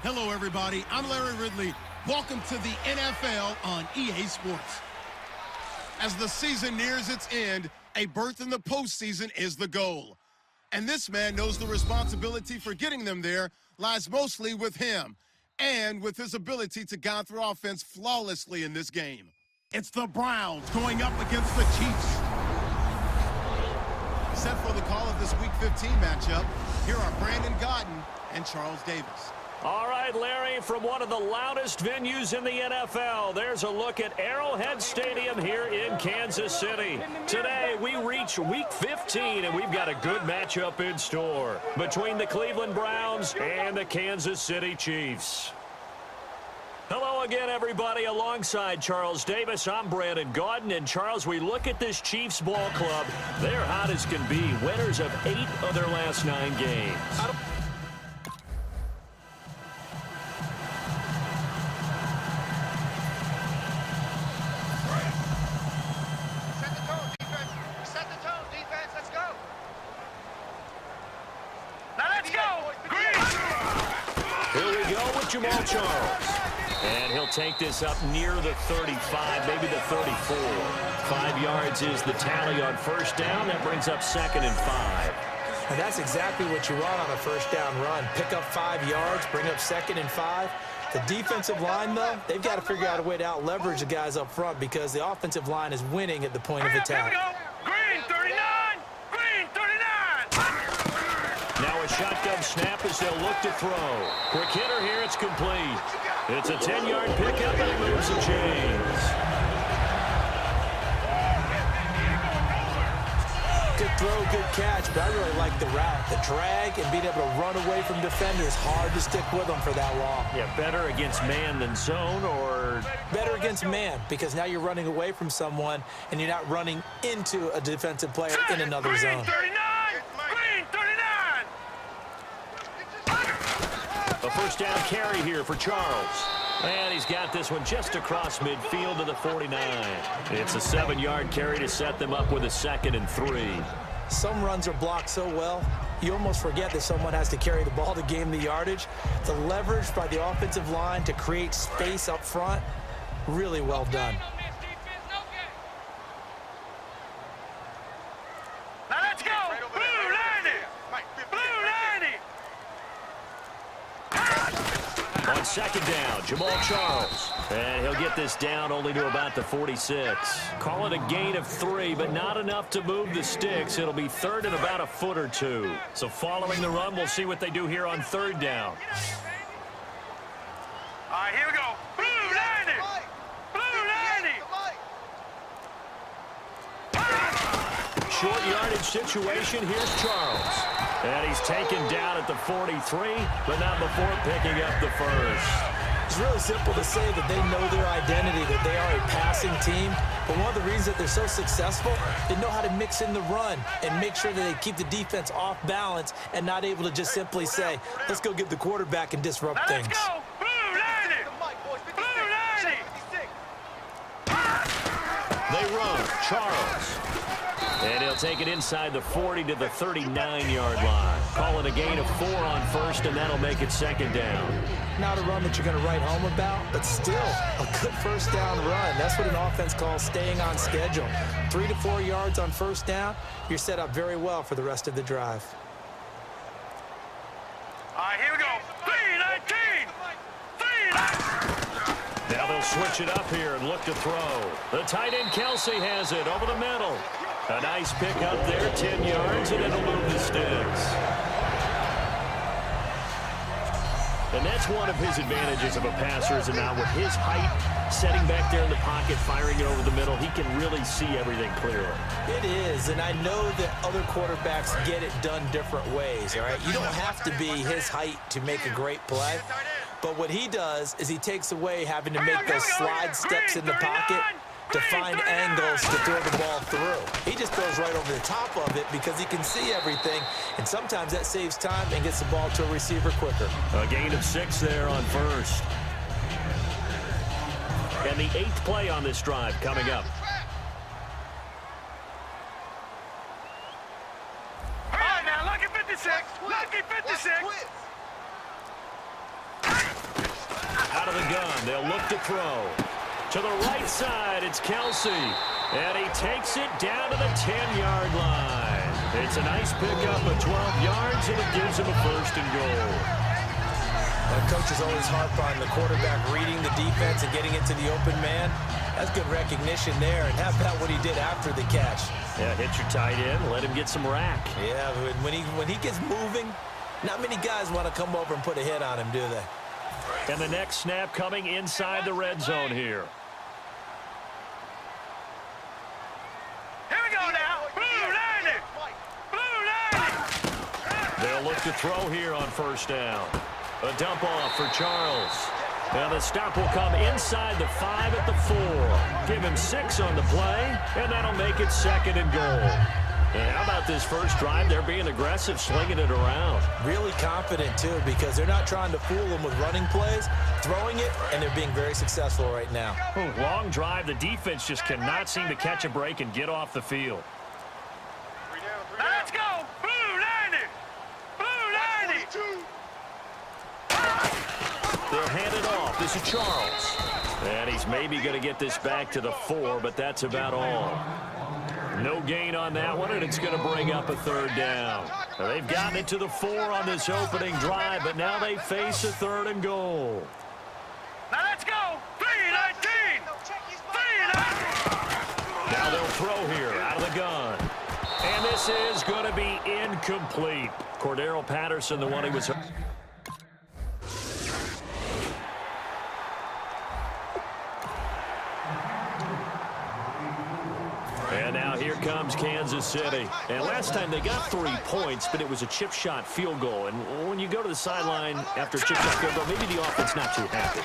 Hello, everybody. I'm Larry Ridley. Welcome to the NFL on EA Sports. As the season nears its end, a berth in the postseason is the goal. And this man knows the responsibility for getting them there lies mostly with him and with his ability to guide through offense flawlessly in this game. It's the Browns going up against the Chiefs. Set for the call of this Week 15 matchup, here are Brandon Gaudin and Charles Davis. All right, Larry, from one of the loudest venues in the NFL, there's a look at Arrowhead Stadium here in Kansas City. Today, we reach Week 15, and we've got a good matchup in store between the Cleveland Browns and the Kansas City Chiefs. Hello again, everybody. Alongside Charles Davis, I'm Brandon Gaudin. And, Charles, we look at this Chiefs ball club. They're hot as can be, winners of 8 of their last 9 games. Jamal Charles. And he'll take this up near the 35, maybe the 34. 5 yards is the tally on first down. That brings up 2nd and 5. And that's exactly what you want on a first down run. Pick up 5 yards, bring up 2nd and 5. The defensive line, though, they've got to figure out a way to out-leverage the guys up front because the offensive line is winning at the point of attack. Green, 39! Green, 39! Now a shotgun snap as they'll look to throw. Quick hitter here, it's complete. It's a 10-yard pickup, and he moves the chains. Good throw, good catch, but I really like the route. The drag and being able to run away from defenders, hard to stick with them for that long. Yeah, better against man than zone, or? Better against man, because now you're running away from someone, and you're not running into a defensive player in another zone. 39! Green, 39! A first down carry here for Charles. And he's got this one just across midfield to the 49. It's a 7-yard carry to set them up with a 2nd and 3. Some runs are blocked so well, you almost forget that someone has to carry the ball to gain the yardage. The leverage by the offensive line to create space up front, really well done. Now let's go! Blue 90! Blue 90! On 2nd down, Jamal Charles. And he'll get this down only to about the 46. Call it a gain of 3, but not enough to move the sticks. It'll be 3rd and about a foot or 2. So following the run, we'll see what they do here on 3rd down. All right, here we go. Blue 90! Blue 90! Short yardage situation. Here's Charles. And he's taken down at the 43, but not before picking up the first. It's really simple to say that they know their identity, that they are a passing team. But one of the reasons that they're so successful, they know how to mix in the run and make sure that they keep the defense off balance and not able to just simply say, let's go get the quarterback and disrupt things. Let's go! Blue 90! Blue 90! They run. Charles. And he'll take it inside the 40 to the 39-yard line. Call it a gain of 4 on first, and that'll make it 2nd down. Not a run that you're going to write home about, but still a good first down run. That's what an offense calls staying on schedule. 3 to 4 yards on first down, you're set up very well for the rest of the drive. All right, here we go. 319! 319! Now they'll switch it up here and look to throw. The tight end Kelsey has it over the middle. A nice pick up there, 10 yards, and it'll move the sticks. And that's one of his advantages of a passer, is now with his height, setting back there in the pocket, firing it over the middle, he can really see everything clearly. It is, and I know that other quarterbacks get it done different ways, all right? You don't have to be his height to make a great play, but what he does is he takes away having to make those slide steps in the pocket to find angles to throw the ball through. He just throws right over the top of it because he can see everything, and sometimes that saves time and gets the ball to a receiver quicker. A gain of 6 there on first. And the 8th play on this drive coming up. All right, now, lucky 56. Lucky 56. of the gun. They'll look to throw. To the right side, it's Kelsey. And he takes it down to the 10-yard line. It's a nice pickup of 12 yards, and it gives him a first and goal. Coaches always harp on the quarterback reading the defense and getting into the open man. That's good recognition there. And how about what he did after the catch? Yeah, hit your tight end, let him get some rack. Yeah, when he gets moving, not many guys want to come over and put a hit on him, do they? And the next snap coming inside the red zone here. Here we go now. Blue landing. Blue landing. They'll look to throw here on first down. A dump off for Charles. And the stop will come inside the 5 at the 4. Give him 6 on the play, and that'll make it second and goal. And how about this first drive? They're being aggressive, slinging it around. Really confident, too, because they're not trying to fool them with running plays, throwing it, and they're being very successful right now. Long drive. The defense just cannot seem to catch a break and get off the field. Now let's go. Blue landing. Blue landing. They'll hand it off. This is Charles. And he's maybe going to get this back to the 4, but that's about all. No gain on that one, and it's going to bring up a third down. Now, they've gotten it to the 4 on this opening drive, but now they face a third and goal. Now let's go. 3-19. 3-19. Now they'll throw here out of the gun. And this is going to be incomplete. Cordero Patterson, the one who was... And now here comes Kansas City. And last time they got 3 points, but it was a chip shot field goal. And when you go to the sideline after a chip shot field goal, maybe the offense not too happy.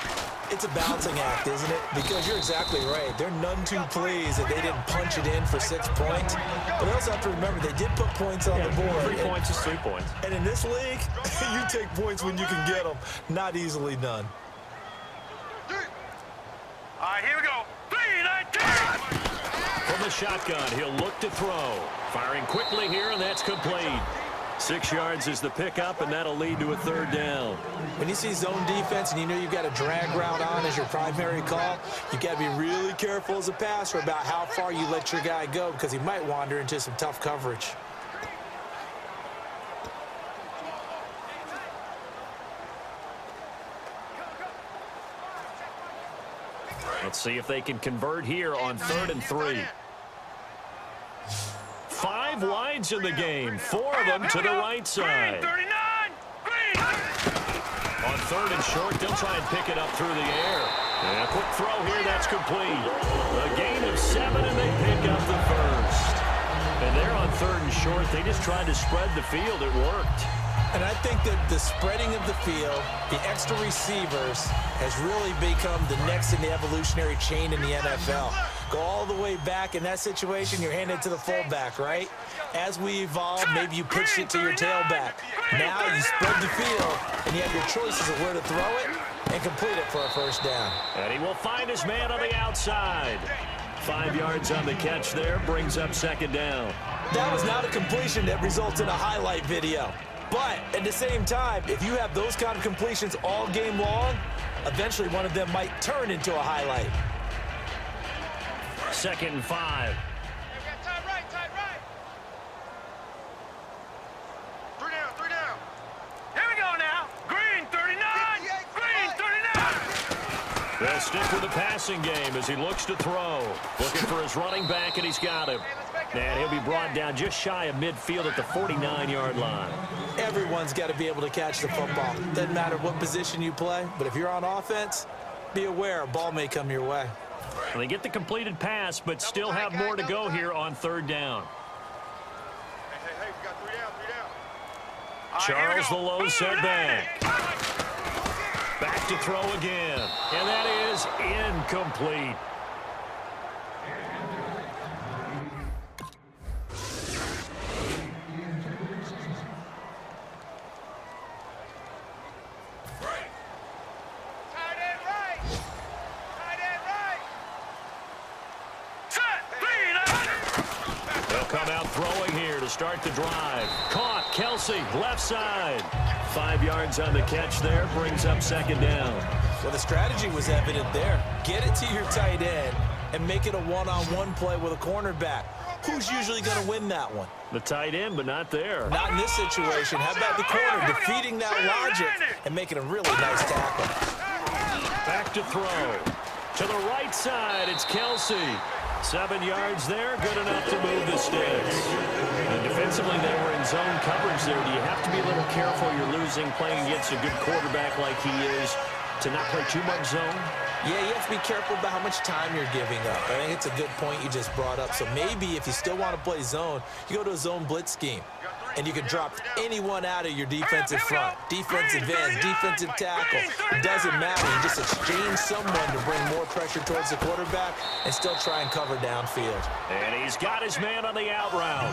It's a balancing act, isn't it? Because you're exactly right. They're none too pleased that they didn't punch it in for 6 points. But they also have to remember they did put points on the board. 3 points is 3 points. And in this league, you take points when you can get them. Not easily done. All right, here we go. 3-19. From the shotgun, he'll look to throw. Firing quickly here, and that's complete. 6 yards is the pickup, and that'll lead to a third down. When you see zone defense and you know you've got a drag route on as your primary call, you got to be really careful as a passer about how far you let your guy go because he might wander into some tough coverage. Let's see if they can convert here on 3rd and 3. 5 wides in the game, 4 of them to the right side. 39. Green. On 3rd and short, they'll try and pick it up through the air. And a quick throw here, that's complete. A gain of 7, and they pick up the first. And they're on 3rd and short. They just tried to spread the field. It worked. And I think that the spreading of the field, the extra receivers, has really become the next in the evolutionary chain in the NFL. Go all the way back in that situation, you're handed to the fullback, right? As we evolve, maybe you pitch it to your tailback. Now you spread the field, and you have your choices of where to throw it and complete it for a first down. And he will find his man on the outside. 5 yards on the catch there, brings up second down. That was not a completion that results in a highlight video. But at the same time, if you have those kind of completions all game long, eventually one of them might turn into a highlight. 2nd and 5. Tight right. 3 down. 3 down. Here we go now. Green 39. Green 39. They'll stick with the passing game as he looks to throw. Looking for his running back, and he's got him. And he'll be brought down just shy of midfield at the 49-yard line. Everyone's got to be able to catch the football. Doesn't matter what position you play, but if you're on offense, be aware a ball may come your way. And they get the completed pass, but still have more to go here on 3rd down. Hey, we got 3 down. Charles the low setback. Back to throw again. And that is incomplete. Come out throwing here to start the drive. Caught, Kelsey, left side. 5 yards on the catch there, brings up second down. Well, the strategy was evident there. Get it to your tight end and make it a one-on-one play with a cornerback. Who's usually going to win that one? The tight end, but not there. Not in this situation. How about the corner defeating that logic and making a really nice tackle? Back to throw. To the right side, it's Kelsey. 7 yards there, good enough to move the sticks. And defensively, they were in zone coverage there. Do you have to be a little careful? You're losing, playing against a good quarterback like he is, to not play too much zone? Yeah, you have to be careful about how much time you're giving up. I think it's a good point you just brought up. So maybe if you still want to play zone, you go to a zone blitz scheme. And you can drop anyone out of your defensive front. Defensive ends, defensive tackle. It doesn't matter. You just exchange someone to bring more pressure towards the quarterback and still try and cover downfield. And he's got his man on the out route.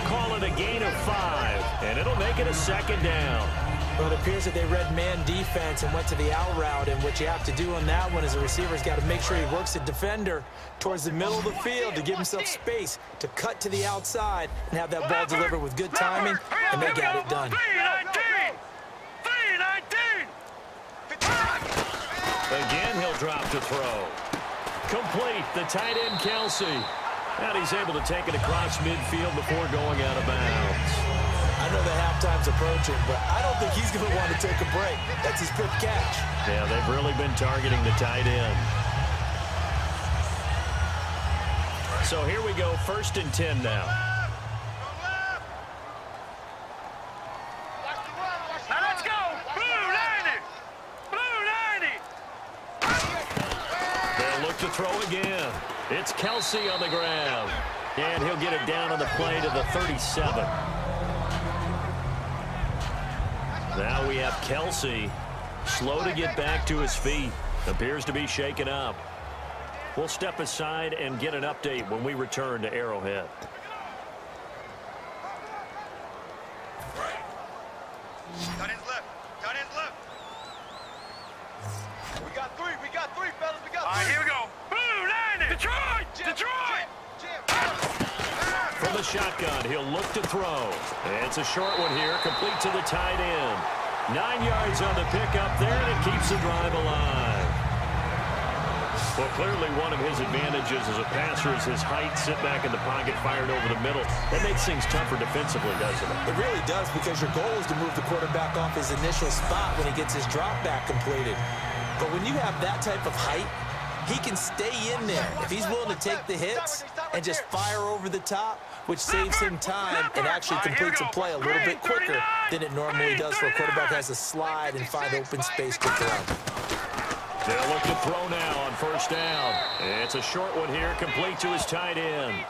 Call it a gain of 5. And it'll make it a second down. Well, it appears that they read man defense and went to the out route, and what you have to do on that one is the receiver's got to make sure he works the defender towards the middle of the field to give himself space to cut to the outside and have that ball delivered with good timing, and they got it done. 3-19. Again, he'll drop to throw. Complete, the tight end, Kelsey. And he's able to take it across midfield before going out of bounds. I know the halftime's approaching, but I don't think he's going to want to take a break. That's his 5th catch. Yeah, they've really been targeting the tight end. So here we go, 1st and 10 now. Now let's go. Blue 90. Blue 90. They'll look to throw again. It's Kelsey on the ground. And he'll get it down on the play to the 37. Now we have Kelsey, slow to get back to his feet. Appears to be shaken up. We'll step aside and get an update when we return to Arrowhead. Tight end's left. Tight end's left. We got three, fellas. We got 3. All right, here we go. Blue 90. Detroit. Detroit. From the shotgun, he'll look to throw. It's a short one here, complete to the tight end. 9 yards on the pickup there, and it keeps the drive alive. Well, clearly one of his advantages as a passer is his height, sit back in the pocket, fired over the middle. That makes things tougher defensively, doesn't it? It really does, because your goal is to move the quarterback off his initial spot when he gets his drop back completed. But when you have that type of height, he can stay in there if he's willing to take the hits and just fire over the top, which saves him time and actually completes a play a little bit quicker than it normally does for a quarterback who has to slide and find open space to throw. They'll look to throw now on 1st down. It's a short one here, complete to his tight end.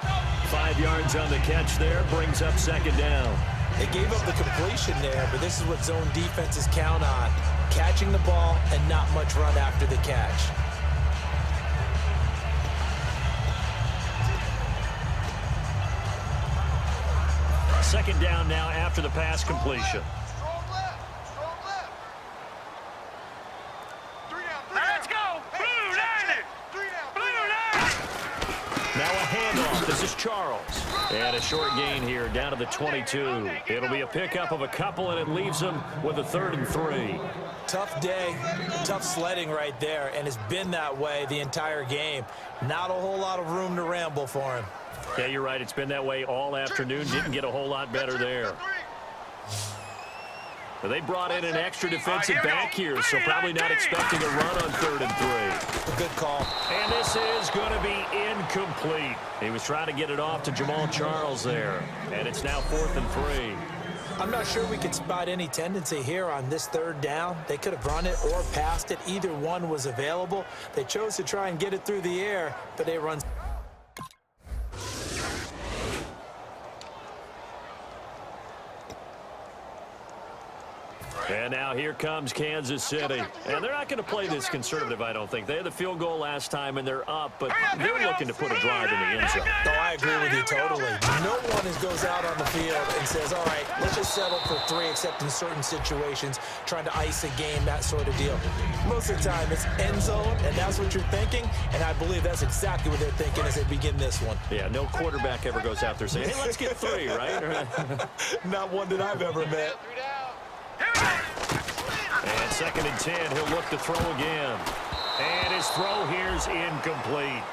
5 yards on the catch there, brings up 2nd down. They gave up the completion there, but this is what zone defenses count on: catching the ball and not much run after the catch. Second down now after the pass completion. Strong left. Now let's go. Blue 90. Blue 90. Now a handoff. This is Charles. And a short gain here down to the 22. It'll be a pickup of a couple, and it leaves them with a 3rd and 3. Tough day, tough sledding right there, and it's been that way the entire game. Not a whole lot of room to ramble for him. Yeah, you're right. It's been that way all afternoon. Didn't get a whole lot better there. But they brought in an extra defensive back here, so probably not expecting a run on 3rd and 3. A good call. And this is going to be incomplete. He was trying to get it off to Jamal Charles there. And it's now 4th and 3. I'm not sure we could spot any tendency here on this 3rd down. They could have run it or passed it. Either one was available. They chose to try and get it through the air, but they run. And now here comes Kansas City. And they're not going to play this conservative, I don't think. They had the field goal last time, and they're up, but they're looking to put a drive in the end zone. No, I agree with you totally. No one goes out on the field and says, all right, let's just settle for 3, except in certain situations, trying to ice a game, that sort of deal. Most of the time, it's end zone, and that's what you're thinking, and I believe that's exactly what they're thinking as they begin this one. Yeah, no quarterback ever goes out there saying, hey, let's get 3, right? Not one that I've ever met. 3 down. Here we go. And 2nd and 10, he'll look to throw again. And his throw here's incomplete.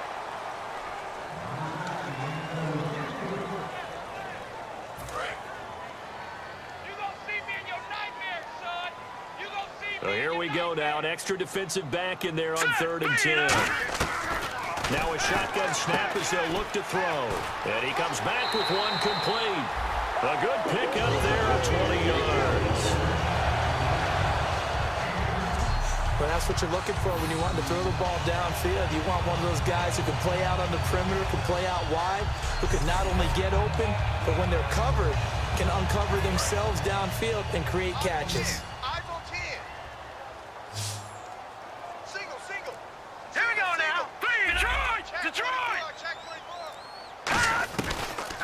So here we go now. An extra defensive back in there on 3rd and 10. Now a shotgun snap as they'll look to throw. And he comes back with one complete. A good pickup there of 20 yards. Well, that's what you're looking for when you want to throw the ball downfield. You want one of those guys who can play out on the perimeter, can play out wide, who can not only get open, but when they're covered, can uncover themselves downfield and create catches.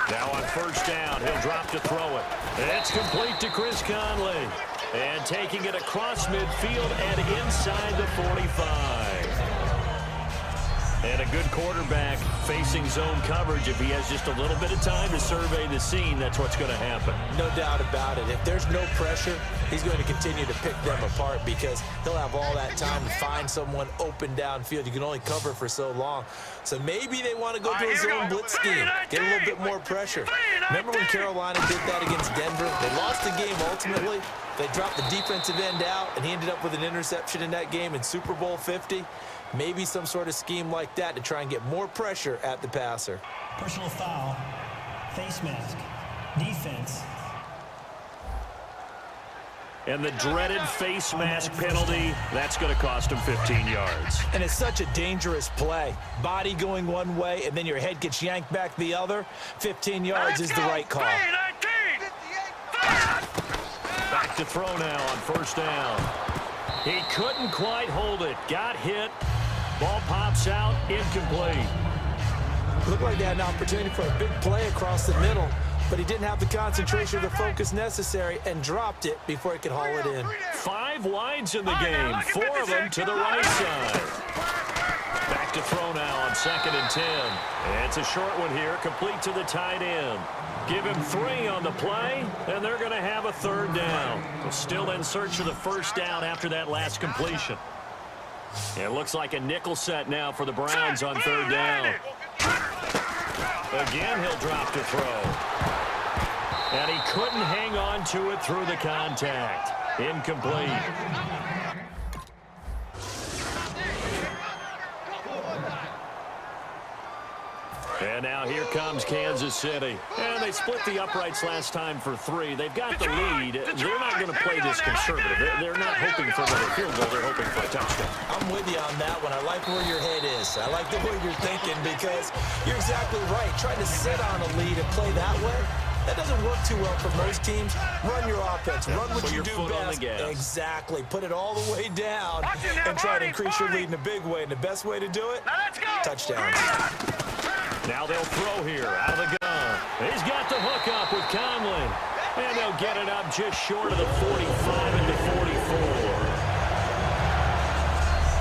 Now on 1st down, he'll drop to throw it. It's complete to Chris Conley. And taking it across midfield and inside the 45. And a good quarterback facing zone coverage. If he has just a little bit of time to survey the scene, that's what's going to happen. No doubt about it. If there's no pressure, he's going to continue to pick them apart because he'll have all that time to find someone open downfield. You can only cover for so long. So maybe they want to go to a zone blitz scheme, get a little bit more pressure. Remember when Carolina did that against Denver? They lost the game ultimately. They dropped the defensive end out, and he ended up with an interception in that game in Super Bowl 50. Maybe some sort of scheme like that to try and get more pressure at the passer. Personal foul, face mask, defense. And the dreaded face mask penalty, that's going to cost him 15 yards. And it's such a dangerous play. Body going one way, and then your head gets yanked back the other. 15 yards is the right call. Back to throw now on 1st down. He couldn't quite hold it. Got hit. Ball pops out. Incomplete. Looked like they had an opportunity for a big play across the middle, but he didn't have the concentration or the focus necessary and dropped it before he could haul it in. 5 wides in the game. 4 of them to the right side. Back to throw now on 2nd and 10. It's a short one here, complete to the tight end. Give him 3 on the play, and they're going to have a 3rd down. They're still in search of the 1st down after that last completion. It looks like a nickel set now for the Browns on 3rd down. Again, he'll drop to throw. And he couldn't hang on to it through the contact. Incomplete. And now here comes Kansas City. And they split the uprights last time for 3. They've got the lead. They're not going to play this conservative. They're not hoping for another field goal. They're hoping for a touchdown. I'm with you on that one. I like where your head is. I like the way you're thinking because you're exactly right. Trying to sit on a lead and play that way, that doesn't work too well for most teams. Run your offense. Run what you do best. Exactly. Put it all the way down and try to increase your lead in a big way. And the best way to do it, touchdowns. Now they'll throw here out of the gun. He's got the hook up with Conley. And they'll get it up just short of the 45 into 44.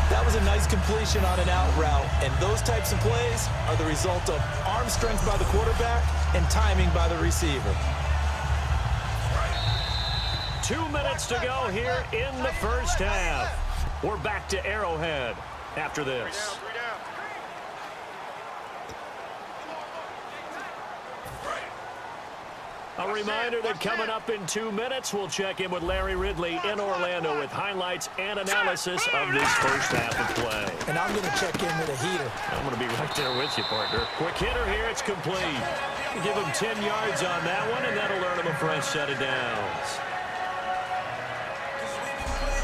That was a nice completion on an out route. And those types of plays are the result of arm strength by the quarterback and timing by the receiver. 2 minutes to go here in the 1st half. We're back to Arrowhead after this. A reminder that coming up in 2 minutes, we'll check in with Larry Ridley in Orlando with highlights and analysis of this 1st half of play. And I'm going to check in with a heater. I'm going to be right there with you, partner. Quick hitter here, it's complete. Give him 10 yards on that one, and that'll earn him a fresh set of downs.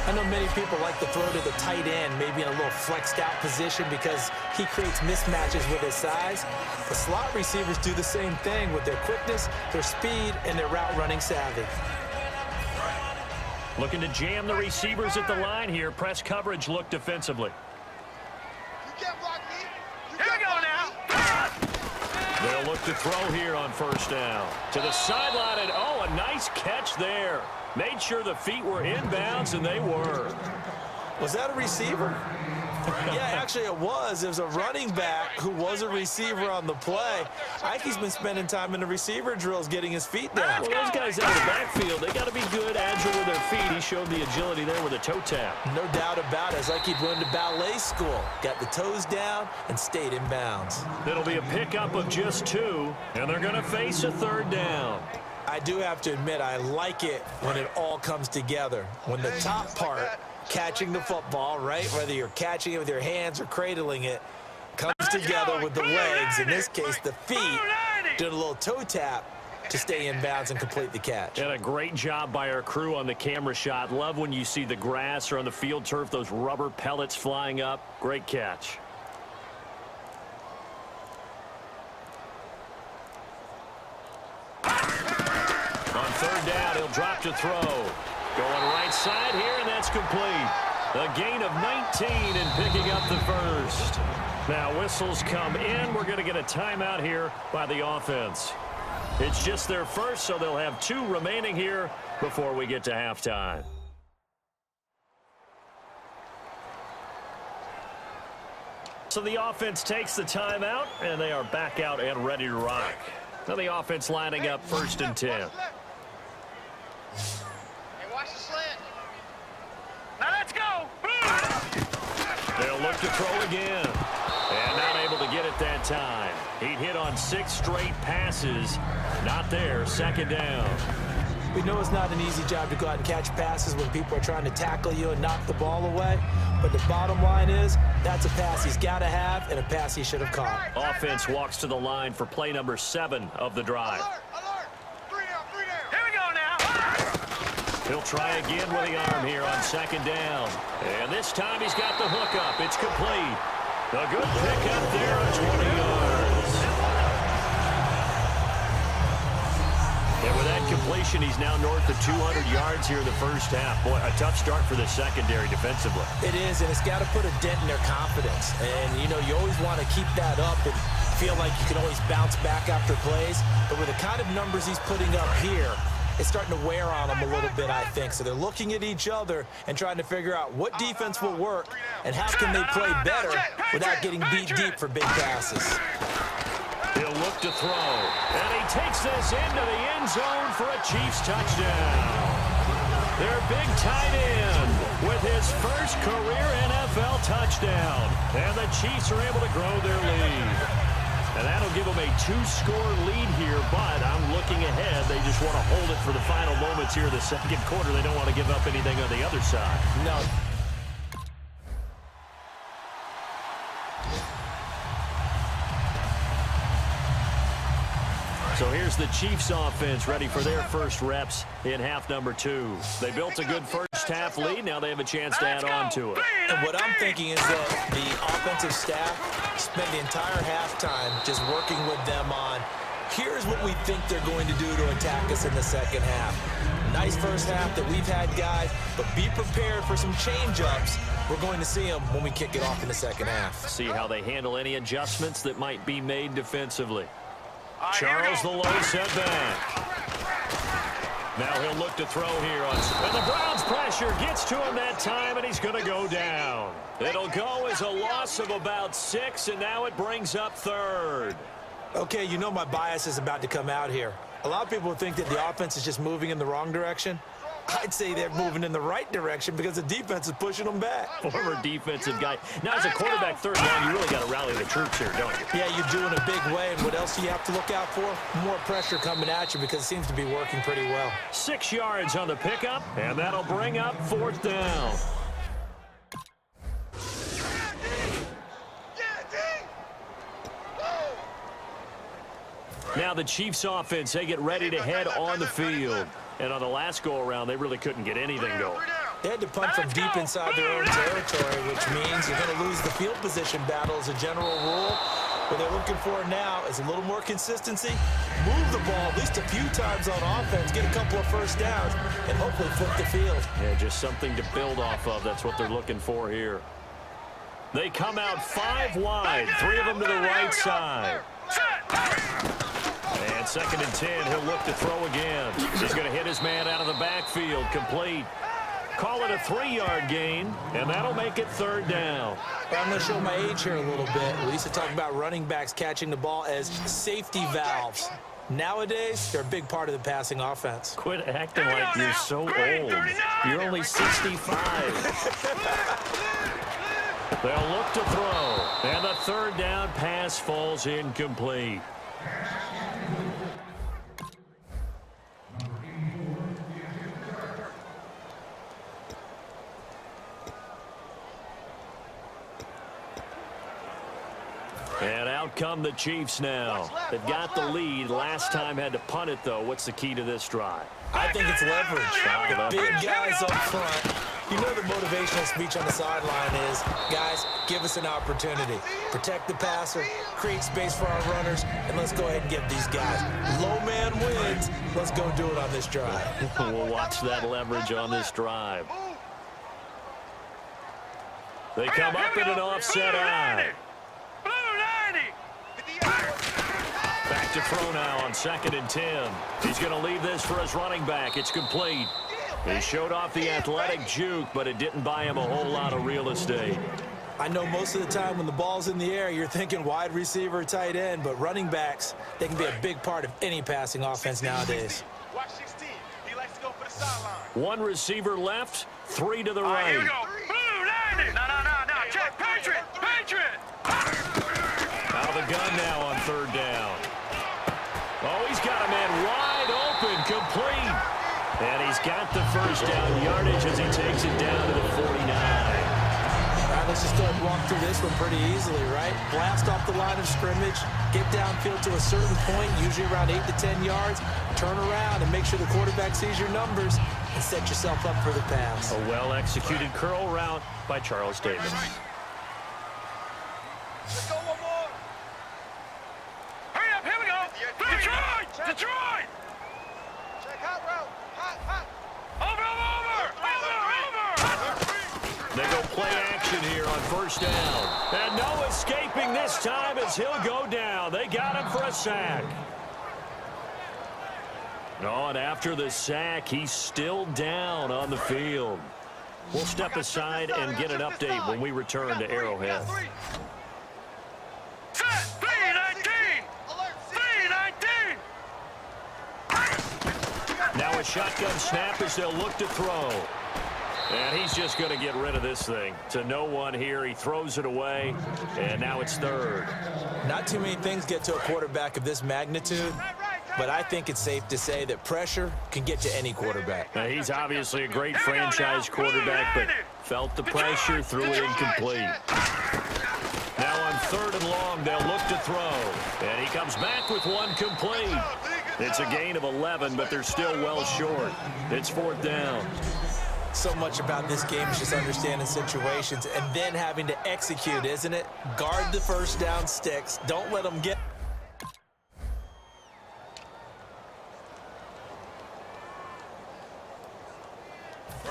I know many people like to throw to the tight end, maybe in a little flexed out position because he creates mismatches with his size. The slot receivers do the same thing with their quickness, their speed, and their route running savvy. Looking to jam the receivers at the line here. Press coverage look defensively. Here we go now. They'll look to throw here on 1st down. To the sideline, and oh, a nice catch there. Made sure the feet were inbounds, and they were. Was that a receiver? Yeah, actually it was. It was a running back who was a receiver on the play. I think he's been spending time in the receiver drills getting his feet down. Well, those guys out of the backfield, they got to be good, agile with their feet. He showed the agility there with a toe tap. No doubt about it. It's like he'd went to ballet school. Got the toes down and stayed in bounds. It'll be a pickup of just 2, and they're going to face a 3rd down. I do have to admit, I like it when it all comes together. When the top part, catching the football, right, whether you're catching it with your hands or cradling it, comes together with the legs, in this case the feet, doing a little toe tap to stay in bounds and complete the catch. And a great job by our crew on the camera shot. Love when you see the grass or on the field turf, those rubber pellets flying up. Great catch. On 3rd down, he'll drop to throw. Going right side here, and that's complete. A gain of 19 and picking up the 1st. Now whistles come in. We're going to get a timeout here by the offense. It's just their 1st, so they'll have 2 remaining here before we get to halftime. So the offense takes the timeout, and they are back out and ready to rock. Now the offense lining up 1st and 10. Hey, watch the slant. Now let's go. They'll look to throw again. And not able to get it that time. He'd hit on 6 straight passes. Not there. 2nd down. We know it's not an easy job to go out and catch passes when people are trying to tackle you and knock the ball away. But the bottom line is, that's a pass he's got to have and a pass he should have caught. Offense walks to the line for play number 7 of the drive. Alert. 3 down. Here we go now. He'll try again with the arm here on 2nd down. And this time he's got the hook up. It's complete. A good pickup there on 20 yards. And with that completion, he's now north of 200 yards here in the 1st half. Boy, a tough start for the secondary defensively. It is, and it's got to put a dent in their confidence. And, you know, you always want to keep that up and feel like you can always bounce back after plays. But with the kind of numbers he's putting up here, it's starting to wear on them a little bit, I think. So they're looking at each other and trying to figure out what defense will work and how can they play better without getting beat deep for big passes. He'll look to throw, and he takes this into the end zone for a Chiefs touchdown. Their big tight end with his 1st career NFL touchdown, and the Chiefs are able to grow their lead. And that'll give them a 2-score lead here, but I'm looking ahead. They just want to hold it for the final moments here of the 2nd quarter. They don't want to give up anything on the other side. No. So here's the Chiefs offense ready for their 1st reps in half number 2. They built a good 1st half lead. Now they have a chance to add on to it. And what I'm thinking is that the offensive staff spent the entire halftime just working with them on, here's what we think they're going to do to attack us in the 2nd half. Nice 1st half that we've had, guys, but be prepared for some change-ups. We're going to see them when we kick it off in the 2nd half. See how they handle any adjustments that might be made defensively. Charles the low set back. Now he'll look to throw here on. And the Browns pressure gets to him that time, and he's going to go down. It'll go as a loss of about 6, and now it brings up 3rd. Okay, you know my bias is about to come out here. A lot of people think that the offense is just moving in the wrong direction. I'd say they're moving in the right direction because the defense is pushing them back. Former defensive guy. Now, as a quarterback 3rd down, you really got to rally the troops here, don't you? Yeah, you do in a big way. And what else do you have to look out for? More pressure coming at you because it seems to be working pretty well. 6 yards on the pickup, and that'll bring up 4th down. Now the Chiefs offense, they get ready to head on the field. And on the last go-around, they really couldn't get anything going. They had to punt from deep inside their own territory, which means you're going to lose the field position battle as a general rule. What they're looking for now is a little more consistency, move the ball at least a few times on offense, get a couple of 1st downs, and hopefully flip the field. Yeah, just something to build off of. That's what they're looking for here. They come out 5 wide, 3 of them to the right side. And 2nd and 10, he'll look to throw again. He's going to hit his man out of the backfield, complete. Call it a 3-yard gain, and that'll make it 3rd down. I'm going to show my age here a little bit. We used to talk about running backs catching the ball as safety valves. Nowadays, they're a big part of the passing offense. Quit acting like you're so old. You're only 65. They'll look to throw, and the 3rd down pass falls incomplete. And out come the Chiefs now. They've got the lead. Last time had to punt it, though. What's the key to this drive? I think it's leverage. The big guys up front. You know the motivational speech on the sideline is, guys, give us an opportunity. Protect the passer, create space for our runners, and let's go ahead and give these guys. Low man wins. Let's go do it on this drive. We'll watch that leverage on this drive. They come up in an offset eye. Back to throw now on 2nd and 10. He's going to leave this for his running back. It's complete. He showed off the athletic juke, but it didn't buy him a whole lot of real estate. I know most of the time when the ball's in the air, you're thinking wide receiver, tight end, but running backs, they can be a big part of any passing offense nowadays. Watch 16. He likes to go for the sideline. 1 receiver left, 3 to the All right, here we right. go. Blue 90. No. Check. Patriot. Out of the gun now on 3rd down. Oh, he's got a man wide open, complete. And he's got the 1st down yardage as he takes it down to the 49. All right, let's just go ahead and walk through this one pretty easily, right? Blast off the line of scrimmage, get downfield to a certain point, usually around 8 to 10 yards, turn around and make sure the quarterback sees your numbers and set yourself up for the pass. A well-executed curl route by Charles Davis. Let's go one more. Hurry up, here we go. Detroit. Check hot route. Hot. Over. They go play action here on 1st down. And no escaping this time as he'll go down. They got him for a sack. Oh, and after the sack, he's still down on the field. We'll step aside and get an update when we return to Arrowhead. Set. 319. Alert. 319. Now a shotgun snap as they'll look to throw. And he's just going to get rid of this thing. To no one here. He throws it away, and now it's 3rd. Not too many things get to a quarterback of this magnitude, but I think it's safe to say that pressure can get to any quarterback. Now, he's obviously a great franchise quarterback, but felt the pressure, threw it incomplete. Now on 3rd and long, they'll look to throw. And he comes back with 1 complete. It's a gain of 11, but they're still well short. It's 4th down. So much about this game is just understanding situations and then having to execute, isn't it? Guard the 1st down sticks. Don't let them get...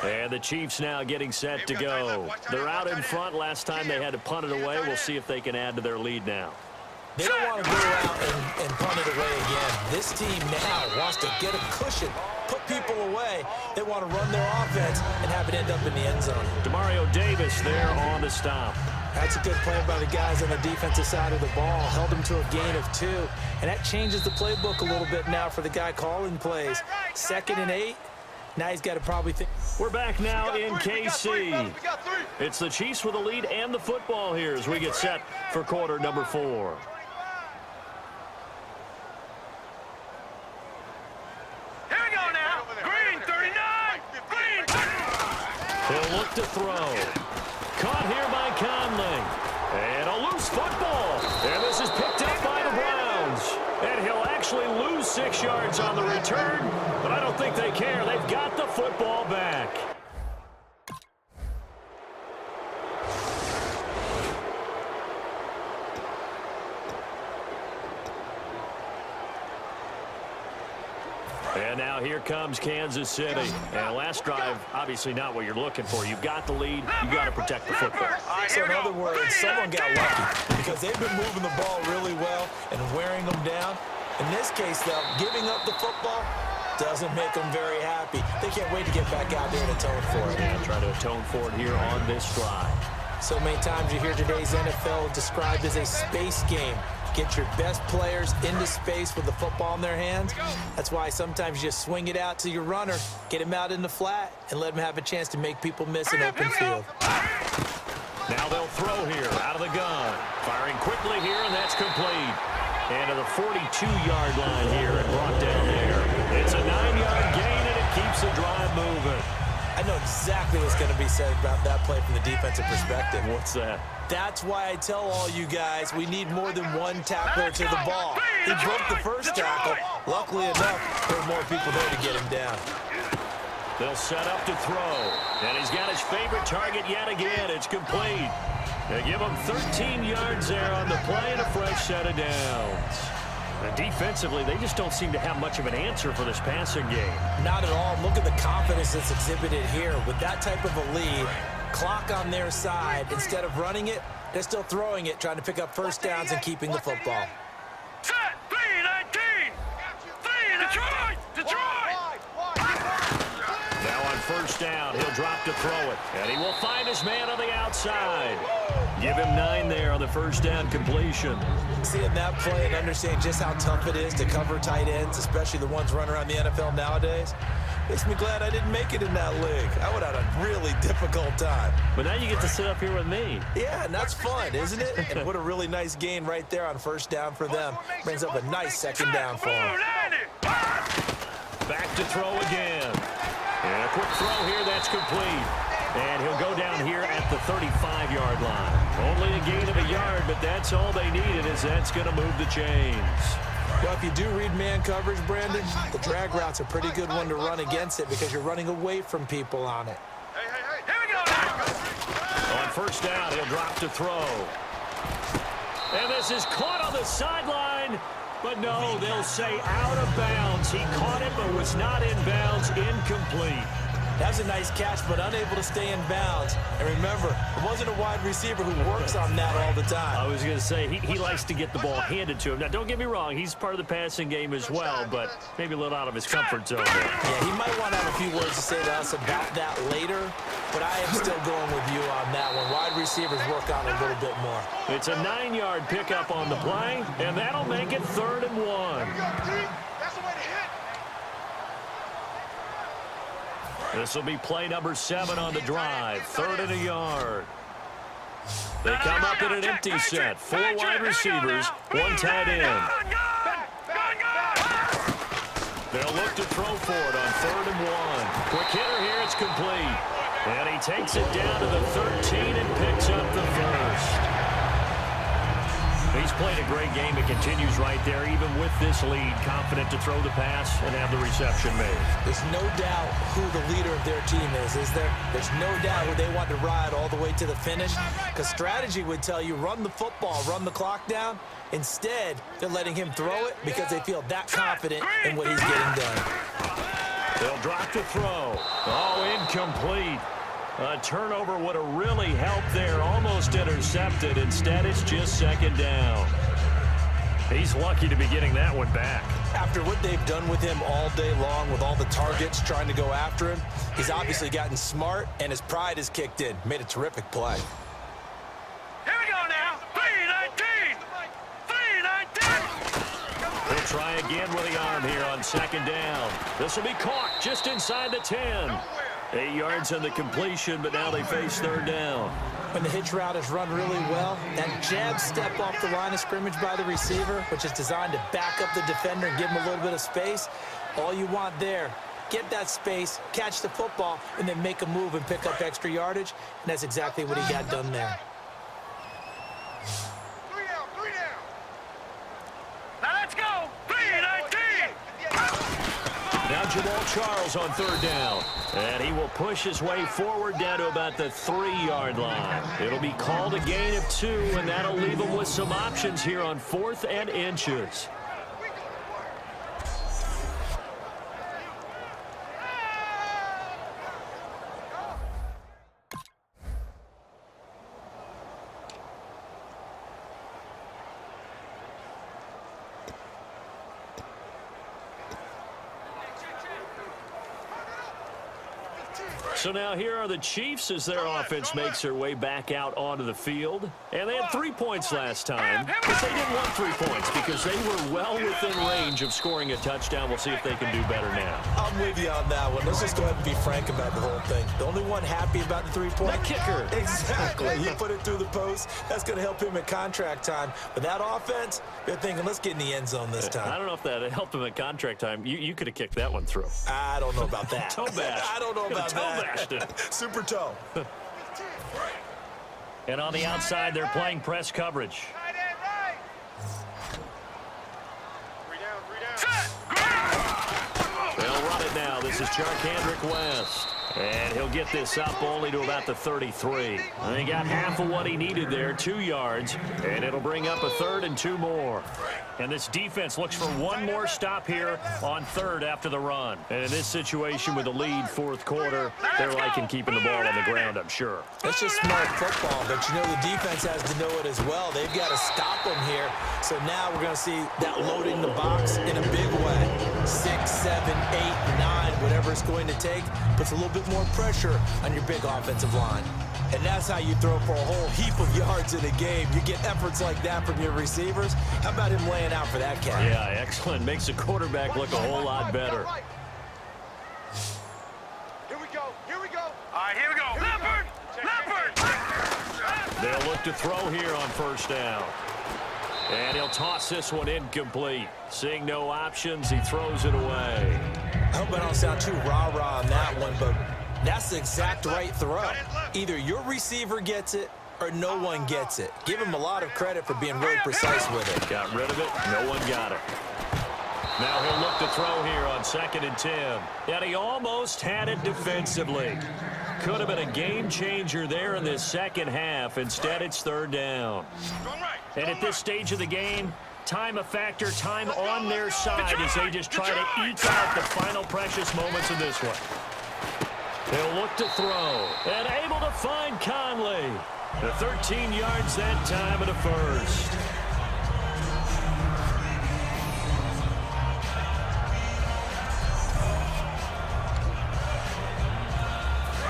And the Chiefs now getting set to go. They're out in front. Last time they had to punt it away. We'll see if they can add to their lead now. They don't want to go out and punt it away again. This team now wants to get a cushion, put people away. They want to run their offense and have it end up in the end zone. Demario Davis there on the stop. That's a good play by the guys on the defensive side of the ball. Held them to a gain of 2. And that changes the playbook a little bit now for the guy calling plays. 2nd and 8. Now he's got to probably think. We're back now in KC. It's the Chiefs with the lead and the football here as we get set for quarter number 4. Here we go now. Green 39. He'll look to throw. Caught here by Conley. And a loose football. And this is picked up by the Browns. And he'll actually lose 6 yards on the return, but I don't think they care. They've got the football back. And now here comes Kansas City. And last drive, obviously not what you're looking for. You've got the lead. You've got to protect the football. So in other words, someone got lucky because they've been moving the ball really well and wearing them down. In this case, though, giving up the football, Doesn't make them very happy. They can't wait to get back out there and atone for it. Yeah, try to atone for it here on this drive. So many times you hear today's NFL described as a space game. Get your best players into space with the football in their hands. That's why sometimes you just swing it out to your runner, get him out in the flat, and let him have a chance to make people miss an open field. Now they'll throw here out of the gun. Firing quickly here, and that's complete. And to the 42-yard line here and brought down there. It's a 9-yard gain, and it keeps the drive moving. I know exactly what's going to be said about that play from the defensive perspective. What's that? That's why I tell all you guys we need more than one tackler to the ball. He broke the first tackle. Luckily enough, there were more people there to get him down. They'll set up to throw. And he's got his favorite target yet again. It's complete. They give him 13 yards there on the play and a fresh set of downs. And defensively, they just don't seem to have much of an answer for this passing game. Not at all. Look at the confidence that's exhibited here. With that type of a lead, clock on their side, instead of running it, they're still throwing it, trying to pick up first downs and keeping the football. Set, 3-19. Detroit! Detroit! Now on first down, he'll drop to throw it. And he will find his man on the outside. Give him 9 there on the first down completion. Seeing that play and understanding just how tough it is to cover tight ends, especially the ones running around the NFL nowadays, makes me glad I didn't make it in that league. I would have had a really difficult time. But now you get to sit up here with me. Yeah, and that's fun, isn't it? And what a really nice gain right there on first down for them. Brings up a nice second down for them. Back to throw again. And a quick throw here, that's complete. And he'll go down here at the 35-yard line. Only a gain of a yard, but that's all they needed, as that's going to move the chains. Well, if you do read man coverage, Brandon, the drag route's a pretty good one to run against it because you're running away from people on it. Hey, here we go now. On first down, he'll drop to throw. And this is caught on the sideline. But no, they'll say out of bounds. He caught it, but was not in bounds. Incomplete. That was a nice catch, but unable to stay in bounds. And remember, it wasn't a wide receiver who works on that all the time. I was going to say, he likes to get the ball handed to him. Now, don't get me wrong. He's part of the passing game as well, but maybe a little out of his comfort zone there. Yeah, he might want to have a few words to say to us about that later, but I am still going with you on that one. Wide receivers work on it a little bit more. It's a 9-yard pickup on the play, and that'll make it 3rd and 1. That's the way to hit. This will be play number 7 on the drive. 3rd and a yard. They come up in an empty set. 4 wide receivers, 1 tight end. They'll look to throw for it on 3rd and 1. Quick hitter here, it's complete. And he takes it down to the 13 and picks up the first. He's played a great game. It continues right there, even with this lead, confident to throw the pass and have the reception made. There's no doubt who the leader of their team is there? There's no doubt who they want to ride all the way to the finish, because strategy would tell you run the football, run the clock down. Instead, they're letting him throw it because they feel that confident in what he's getting done. They'll drop to throw. Oh, incomplete. A turnover would have really helped there. Almost intercepted. Instead, it's just 2nd down. He's lucky to be getting that one back. After what they've done with him all day long, with all the targets trying to go after him, he's obviously gotten smart, and his pride has kicked in. Made a terrific play. Here we go now. 3-19. 3-19. He'll try again with the arm here on 2nd down. This will be caught just inside the 10. 8 yards on the completion, but now they face 3rd down. When the hitch route is run really well, that jab step off the line of scrimmage by the receiver, which is designed to back up the defender and give him a little bit of space, all you want there, get that space, catch the football, and then make a move and pick up extra yardage, and that's exactly what he got done there. 3 down. Now let's go. 3-19. Now Jamal Charles on 3rd down. And he will push his way forward down to about the 3-yard line. It'll be called a gain of 2, and that'll leave him with some options here on 4th and inches. So now here are the Chiefs as their offense makes their way back out onto the field. And they had 3 points last time, but they didn't want 3 points because they were well within range of scoring a touchdown. We'll see if they can do better now. I'm with you on that one. Let's just go ahead and be frank about the whole thing. The only one happy about the three-point kicker. Exactly. He put it through the post. That's going to help him at contract time. But that offense, they're thinking, let's get in the end zone this time. I don't know if that helped him at contract time. You could have kicked that one through. I don't know about that. Toe bash. I don't know about toe that. bashed it. Super toe. And on the outside, they're playing press coverage. Tight end right. 3 down. They'll run it now. This is Charkandrick West. And he'll get this up only to about the 33. And he got half of what he needed there, 2 yards. And it'll bring up a 3rd and 2 more. And this defense looks for one more stop here on 3rd after the run. And in this situation with the lead 4th quarter, they're liking keeping the ball on the ground, I'm sure. That's just smart football, but you know the defense has to know it as well. They've got to stop them here. So now we're going to see that loading the box in a big way. 6, 7, 8, 9, whatever it's going to take, puts a little bit more pressure on your big offensive line. And that's how you throw for a whole heap of yards in a game. You get efforts like that from your receivers. How about him laying out for that cat? Yeah, excellent. Makes the quarterback look a whole lot better. Here we go. Here we go. All right, here we go. Leopard! Leopard! They'll look to throw here on 1st down. And he'll toss this one incomplete. Seeing no options, he throws it away. I hope I don't sound too rah-rah on that one, but that's the exact right throw. Either your receiver gets it or no one gets it. Give him a lot of credit for being really precise with it. Got rid of it. No one got it. Now he'll look to throw here on 2nd and 10. And he almost had it defensively. Could have been a game changer there in this second half. Instead, it's 3rd down. And at this stage of the game, time a factor, time on their side as they just try to eke out the final precious moments of this one. They'll look to throw, and able to find Conley. The 13 yards that time and a 1st.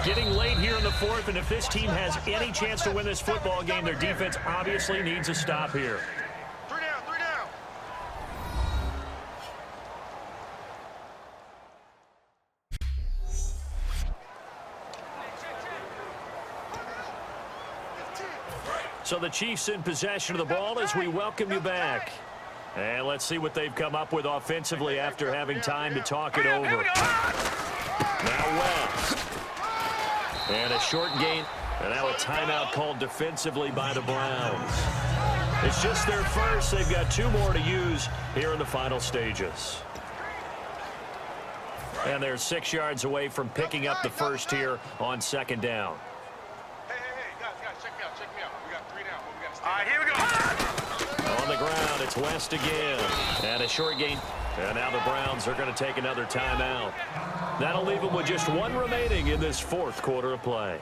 Getting late here in the 4th, and if this team has any chance to win this football game, their defense obviously needs a stop here. 3 down. 3 down. So the Chiefs in possession of the ball as we welcome you back. And let's see what they've come up with offensively after having time to talk it over. Now West. And a short gain. And now a timeout called defensively by the Browns. It's just their first. They've got 2 more to use here in the final stages. And they're 6 yards away from picking up the 1st here on 2nd down. Hey, guys, check me out. We got 3 down, but we got to stay. All right, here we go. On the ground, it's West again. And a short gain. And now the Browns are going to take another timeout. That'll leave them with just 1 remaining in this 4th quarter of play.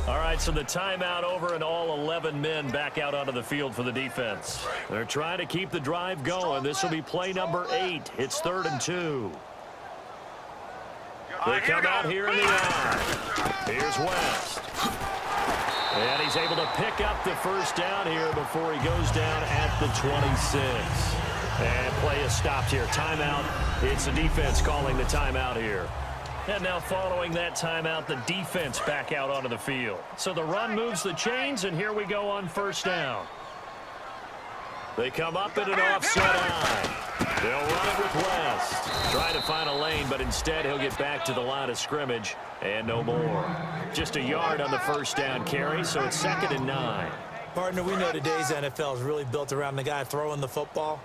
All right, so the timeout over and all 11 men back out onto the field for the defense. They're trying to keep the drive going. This will be play number 8. It's 3rd and 2. They come out here in the eye. Here's West. And he's able to pick up the 1st down here before he goes down at the 26. And play is stopped here. Timeout. It's the defense calling the timeout here. And now following that timeout, the defense back out onto the field. So the run moves the chains, and here we go on 1st down. They come up in an offset eye. They'll run it with West. Trying to find a lane, but instead he'll get back to the line of scrimmage and no more. Just a yard on the 1st down carry, so it's 2nd and 9. Partner, we know today's NFL is really built around the guy throwing the football.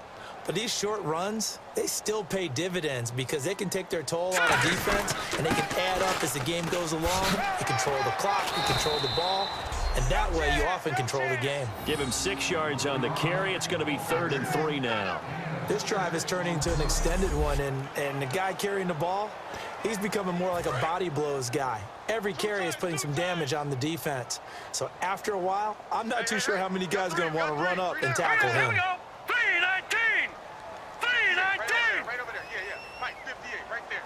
But these short runs, they still pay dividends because they can take their toll on a defense and they can add up as the game goes along. You control the clock, you control the ball, and that way you often control the game. Give him 6 yards on the carry. It's going to be 3rd and 3 now. This drive is turning into an extended one, and the guy carrying the ball, he's becoming more like a body blows guy. Every carry is putting some damage on the defense. So after a while, I'm not too sure how many guys are going to want to run up and tackle him. 319! 319! Right over there. Yeah. Mike, 58, right there.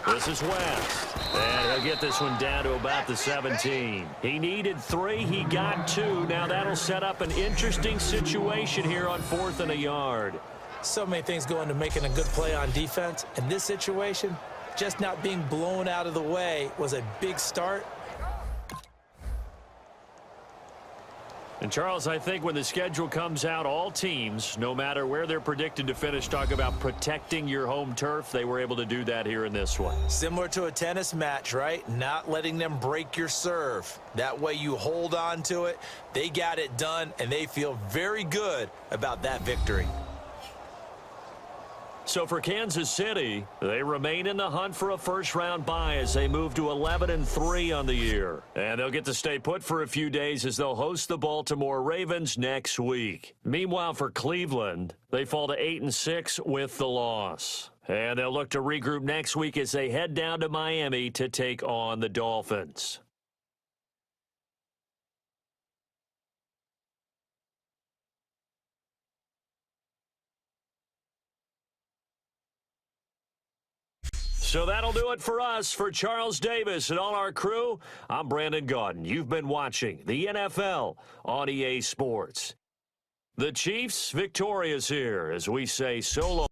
This is West. And he'll get this one down to about the 17. He needed 3. He got 2. Now that'll set up an interesting situation here on 4th and a yard. So many things go into making a good play on defense. In this situation, just not being blown out of the way was a big start. And, Charles, I think when the schedule comes out, all teams, no matter where they're predicted to finish, talk about protecting your home turf. They were able to do that here in this one. Similar to a tennis match, right? Not letting them break your serve. That way you hold on to it. They got it done, and they feel very good about that victory. So for Kansas City, they remain in the hunt for a first-round bye as they move to 11-3 on the year. And they'll get to stay put for a few days as they'll host the Baltimore Ravens next week. Meanwhile, for Cleveland, they fall to 8-6 with the loss. And they'll look to regroup next week as they head down to Miami to take on the Dolphins. So that'll do it for us. For Charles Davis and all our crew, I'm Brandon Gaudin. You've been watching the NFL on EA Sports. The Chiefs victorious here as we say so long.